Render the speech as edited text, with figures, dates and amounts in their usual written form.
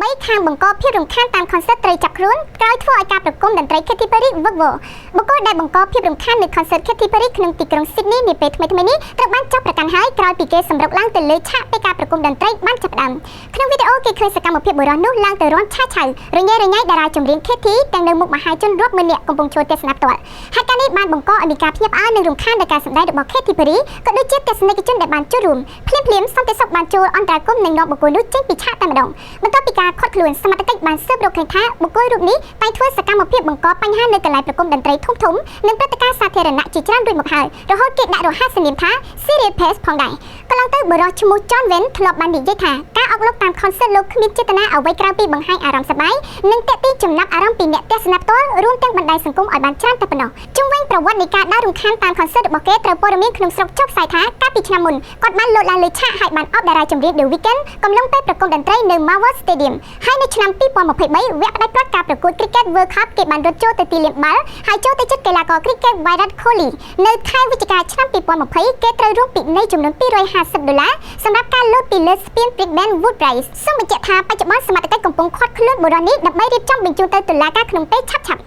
បីខាងបង្កភាពរំខានតាមខុនសើតត្រីចាប់ខ្លួនក្រោយធ្វើឲ្យការប្រគំតន្ត្រី Katy Perry វឹកវរបុគ្គលដែលបង្កភាពរំខាននៅខុនសើត Katy Perry ក្នុងទីក្រុង Sydney នាពេលថ្មីៗនេះត្រូវបានចាប់ប្រកាន់ហើយក្រោយពីគេសម្រុកឡើងទៅលើឆាកពេលការប្រគំតន្ត្រីបានចាប់ផ្ដើមក្នុងវីដេអូគេឃើញសកម្មភាពបុរសនោះឡើងទៅរាំឆាឆៅរញ៉េរញ៉ៃតារាចម្រៀង Katy ទាំងនៅមុខមហាជនរាប់ម៉ឺននាក់កំពុងចូលទស្សនាផ្ទាល់ហើយការនេះបានបង្កឲ្យមានការភ្ញាក់ផ្អើលនិងរំខានដល់ការសម្ដែងរបស់ Katy Perry ក៏ដូចជាទស្សនិកជនដែលបានចូលរួមភ្លាមសន្តិសុខបានចូលអន្តរាគមន៍និងនាំបុគ្គលនោះចេញពីឆាកតែម្ដងបន្ទាប់ពីការខាត់ខ្លួនសមត្ថកិច្ចបានស៊ើបរកឃើញថាបុគ្គលរូបនេះតែងធ្វើសកម្មភាពបង្កបញ្ហានៅកន្លែងប្រគំតន្ត្រីធំៗនិងព្រឹត្តិការណ៍សាធារណៈជាច្រើនរួចមកហើយរហូតគេដាក់រហស្សនាមថា Serial Pest ផងដែរកន្លងទៅបុរសឈ្មោះ John Wayne ធ្លាប់បាននិយាយថាការអុកឡុកតាម concert លោកគ្មានចេតនាអ្វីក្រៅពីបង្ហាញអារម្មណ៍សប្បាយនិងទាក់ទាញចំណាប់អារម្មណ៍ពីអ្នកទស្សនាផ្ទាល់រួមទាំងបណ្ដាញសង្គមឲ្យបានច្រើនតែប៉ុណ្ណោះជុំវិញប្រវត្តិនៃការដើររំខានតាម concert របស់គេត្រូវព័ត៌មានក្នុងស្រុកចុះផ្សាយថាកាលពីឆ្នាំមុនគាត់បានលោតឡើងលើឆាកហើយបានអបតារាចម្រៀង The Weeknd កំឡុងពេលប្រគំតន្ត្រីនៅ Marvel Stadium ហើយនៅឆ្នាំ2023វគ្គផ្ដាច់ព្រាត់ការប្រកួត Cricket World Cup គេបានរត់ចូលទៅទីលានបាល់ហើយចូលទៅជិតកីឡាករ Cricket Virat Kohli នៅខែវិច្ឆិកាឆ្នាំ2020គេត្រូវរងពិន័យចំនួន$250សម្រាប់ការលោតពីលើស្ពាន Brisbane Wood Race សូមបញ្ជាក់ថាបច្ចុប្បន្នសមត្ថកិច្ចកំពុងឃាត់ខ្លួនបុរសនេះដើម្បីរៀបចំបញ្ជូនទៅតុលាការក្នុងពេលឆាប់ៗ